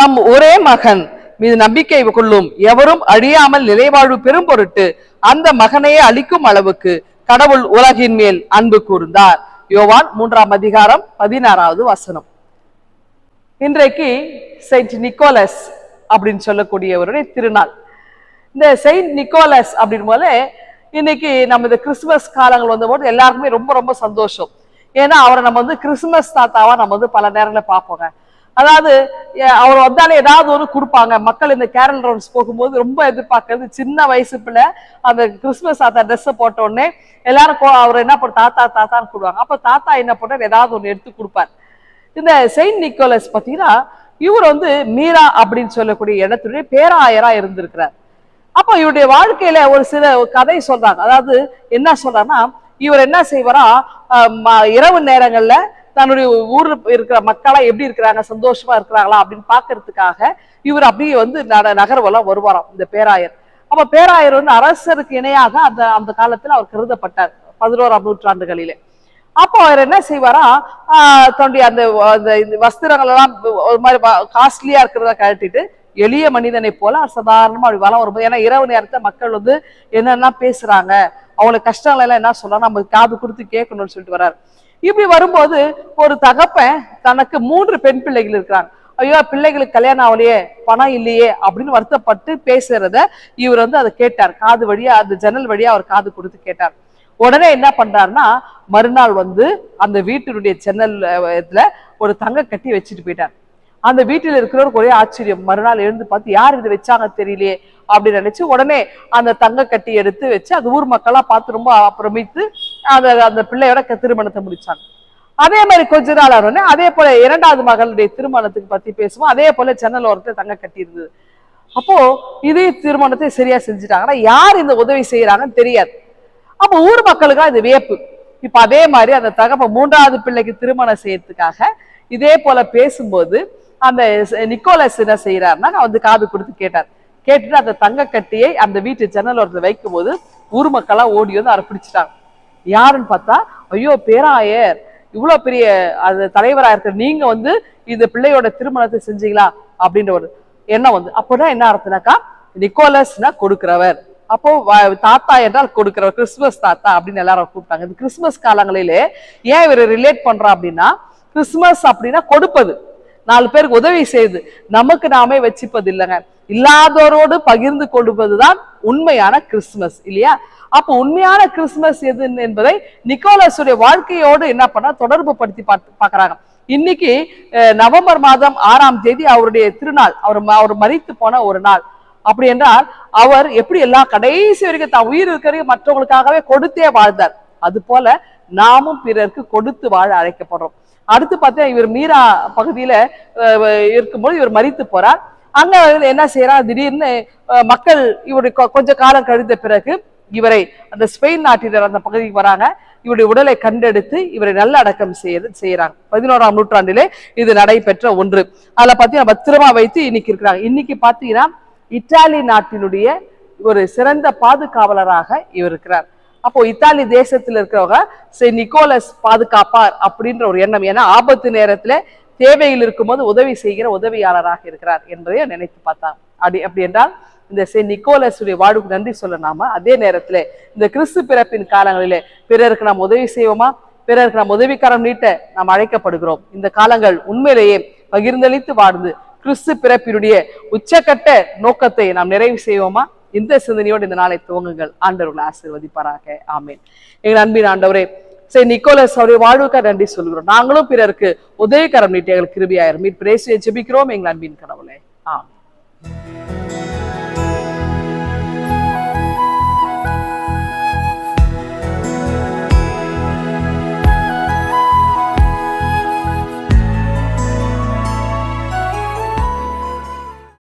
தம் ஒரே மகன் மீது நம்பிக்கை கொள்ளும் எவரும் அழியாமல் நிலைவாழ்வு பெரும் பொருட்டு அந்த மகனையே அளிக்கும் அளவுக்கு கடவுள் உலகின் மேல் அன்பு கூர்ந்தார். யோவான் 3:16 வசனம். இன்றைக்கு செயின்ட் நிக்கோலஸ் அப்படின்னு சொல்லக்கூடியவருடைய திருநாள். இந்த செயின்ட் நிக்கோலஸ் அப்படின்னு போல இன்னைக்கு நம்ம இந்த கிறிஸ்துமஸ் காலங்கள் வந்த போது எல்லாருக்குமே ரொம்ப ரொம்ப சந்தோஷம். ஏன்னா அவரை நம்ம கிறிஸ்துமஸ் தாத்தாவா நம்ம பல நேரங்களில் பார்ப்போங்க. அதாவது அவர் வந்தாலே ஏதாவது ஒன்று கொடுப்பாங்க. மக்கள் இந்த கேரல் ரவுண்ட்ஸ் போகும்போது ரொம்ப எதிர்பார்க்கறது, சின்ன வயசு பிள்ளை அந்த கிறிஸ்துமஸ் தாத்தா ட்ரெஸ்ஸை போட்ட உடனே எல்லாரும் அவர் என்ன பண்ண தாத்தா தாத்தான்னு கூடுவாங்க. அப்போ தாத்தா என்ன பண்ணார், ஏதாவது ஒன்று எடுத்து கொடுப்பார். இந்த செயின்ட் நிக்கோலஸ் பார்த்தீங்கன்னா இவர் மீரா அப்படின்னு சொல்லக்கூடிய இடத்துடைய பேராயரா இருந்திருக்கிறார். அப்போ இவருடைய வாழ்க்கையில ஒரு சில கதை சொல்றாங்க. அதாவது என்ன சொல்றாருன்னா, இவர் என்ன செய்வாரா, இரவு நேரங்கள்ல தன்னுடைய ஊர்ல இருக்கிற மக்களா எப்படி இருக்கிறாங்க, சந்தோஷமா இருக்கிறாங்களா அப்படின்னு பாக்குறதுக்காக இவர் அப்படியே நகர்வெல்லாம் வருவாராம் இந்த பேராயர். அப்ப பேராயர் அரசருக்கு இணையாக அந்த காலத்துல அவர் கருதப்பட்டார் 11ஆம் நூற்றாண்டுகளிலே. அப்போ அவர் என்ன செய்வாரா, தன்னுடைய அந்த வஸ்திரங்கள் எல்லாம் ஒரு மாதிரி காஸ்ட்லியா இருக்கிறத கழட்டிட்டு எளிய மனிதனை போல சாதாரணமா அப்படி வளம் வரும்போது, ஏன்னா இரவு நேரத்தை மக்கள் என்னென்ன பேசுறாங்க, அவங்களுக்கு கஷ்டங்கள் எல்லாம் என்ன சொல்றாங்க, நம்ம காது கொடுத்து கேட்கணும்னு சொல்லிட்டு வர்றாரு. இப்படி வரும்போது ஒரு தகப்பன் தனக்கு 3 பெண் பிள்ளைகள் இருக்கிறாங்க. ஐயோ பிள்ளைகளுக்கு கல்யாணம் ஆகலையே, பணம் இல்லையே அப்படின்னு வருத்தப்பட்டு பேசுறத இவர் அதை கேட்டார். காது வழியா, அந்த ஜன்னல் வழியா அவர் காது கொடுத்து கேட்டார். உடனே என்ன பண்றாருன்னா, மறுநாள் அந்த வீட்டினுடைய ஜன்னல் இதுல ஒரு தங்க கட்டி வச்சுட்டு போயிட்டார். அந்த வீட்டில் இருக்கிறவருக்கு ஒரே ஆச்சரியம். மறுநாள் எழுந்து பார்த்து யார் இதை வச்சாங்க தெரியலையே அப்படின்னு நினைச்சு உடனே அந்த தங்க கட்டி எடுத்து வச்சு அது ஊர் மக்களா பார்த்து ரொம்ப பிரமித்து அந்த பிள்ளையோட திருமணத்தை முடிச்சாங்க. அதே மாதிரி கொஞ்ச நாள் ஆனோடனே அதே போல 2வது மகளுடைய திருமணத்துக்கு பத்தி பேசுவோம். அதே போல ஜன்னல் ஓரத்துல தங்க கட்டி இருந்தது. அப்போ இதே திருமணத்தை சரியா செஞ்சுட்டாங்க. ஆனா யார் இந்த உதவி செய்யறாங்கன்னு தெரியாது. அப்ப ஊர் மக்களுக்கு இது வியப்பு. இப்ப அதே மாதிரி அந்த தகப்ப 3வது பிள்ளைக்கு திருமணம் செய்யறதுக்காக இதே போல பேசும்போது அந்த நிக்கோலஸ் என்ன செய்யறாருன்னா காது கொடுத்து கேட்டார். கேட்டுட்டு அந்த தங்க கட்டியை அந்த வீட்டு ஜன்னல் ஓரத்துல வைக்கும் போது ஊர் மக்களா ஓடி அவரை பிடிச்சிட்டாங்க. யாருன்னு பார்த்தா, ஐயோ பேராயர், இவ்வளவு பெரிய அது தலைவரா இருக்கிற நீங்க இந்த பிள்ளையோட திருமணத்தை செஞ்சீங்களா அப்படின்ற ஒரு எண்ணம் அப்போதான் என்ன அர்த்தம்னாக்கா, நிக்கோலஸ்னா கொடுக்கிறவர், அப்போ தாத்தா என்றால் கொடுக்கிறவர், கிறிஸ்துமஸ் தாத்தா அப்படின்னு எல்லாரும் கூப்பிட்டாங்க. இந்த கிறிஸ்துமஸ் காலங்களிலே ஏன் இவர் ரிலேட் பண்றா அப்படின்னா, கிறிஸ்துமஸ் அப்படின்னா கொடுப்பது, 4 பேருக்கு உதவி செய்யுது, நமக்கு நாமே வச்சுப்பது இல்லைங்க, இல்லாதவரோடு பகிர்ந்து கொடுப்பதுதான் உண்மையான கிறிஸ்துமஸ் இல்லையா? அப்போ உண்மையான கிறிஸ்துமஸ் எது என்பதை நிக்கோலஸுடைய வாழ்க்கையோடு என்ன பண்ணா தொடர்பு படுத்தி பாக்குறாங்க. இன்னைக்கு நவம்பர் மாதம் 6ஆம் தேதி அவருடைய திருநாள், அவர் மரித்து போன ஒரு நாள். அப்படி என்றால் அவர் எப்படி எல்லாம் கடைசி வரைக்கும் தான் உயிர் இருக்கிற மற்றவங்களுக்காகவே கொடுத்தே வாழ்ந்தார். அது போல நாமும் பிறருக்கு கொடுத்து வாழ அழைக்கப்படுறோம். அடுத்து பார்த்தா இவர் மீரா பகுதியில இருக்கும்போது இவர் மரித்து போறார். அங்க என்ன செய்யறார், திடீர்னு மக்கள் இவருடைய கொஞ்ச காலம் கழிந்த பிறகு இவரை அந்த ஸ்பெயின் நாட்டினர் அந்த பகுதிக்கு வராங்க. இவருடைய உடலை கண்டெடுத்து இவரை நல்ல அடக்கம் செய்யறாங்க. 11ஆம் நூற்றாண்டிலே இது நடைபெற்ற ஒன்று. அதுல பாத்தீங்கன்னா பத்திரமா வைத்து இன்னைக்கு இருக்கிறாங்க. இன்னைக்கு பாத்தீங்கன்னா இத்தாலி நாட்டினுடைய ஒரு சிறந்த பாதுகாவலராக இவர் இருக்கிறார். அப்போ இத்தாலி தேசத்துல இருக்கிறவங்க செயின்ட் நிக்கோலஸ் பாதுகாப்பார் அப்படின்ற ஒரு எண்ணம். ஏன்னா ஆபத்து நேரத்துல தேவையில் இருக்கும்போது உதவி செய்கிற உதவியாளராக இருக்கிறார் என்பதை நினைத்து பார்த்தாங்க. அப்படி என்றால் இந்த செயின்ட் நிக்கோலஸுடைய வாழ்வுக்கு நன்றி சொல்ல நாம அதே நேரத்துல இந்த கிறிஸ்து பிறப்பின் காலங்களிலே பிறருக்கு நாம் உதவி செய்வோமா, பிறருக்கு நாம் உதவிக்காரம் நீட்ட நாம் அழைக்கப்படுகிறோம். இந்த காலங்கள் உண்மையிலேயே பகிர்ந்தளித்து வாழ்ந்து கிறிஸ்து பிறப்பினுடைய உச்சக்கட்ட நோக்கத்தை நாம் நிறைவு செய்வோமா? இந்த சிந்தனையோடு இந்த நாளை துவங்குங்கள். ஆண்டவர்களை ஆசீர்வதிப்பாராக. ஆமேன். எங்கள் அன்பின் ஆண்டவரே, செயின்ட் நிக்கோலஸ் அவருடைய வாழ்வுக்காக நன்றி சொல்கிறோம். நாங்களும் பிறருக்கு உதவிக்கரம் நீட்டி எங்களுக்கு கிருபையாயிரும். மீட்பு இயேசுவை ஜெபிக்கிறோம் எங்கள் அன்பின் கடவுளே. ஆமென்.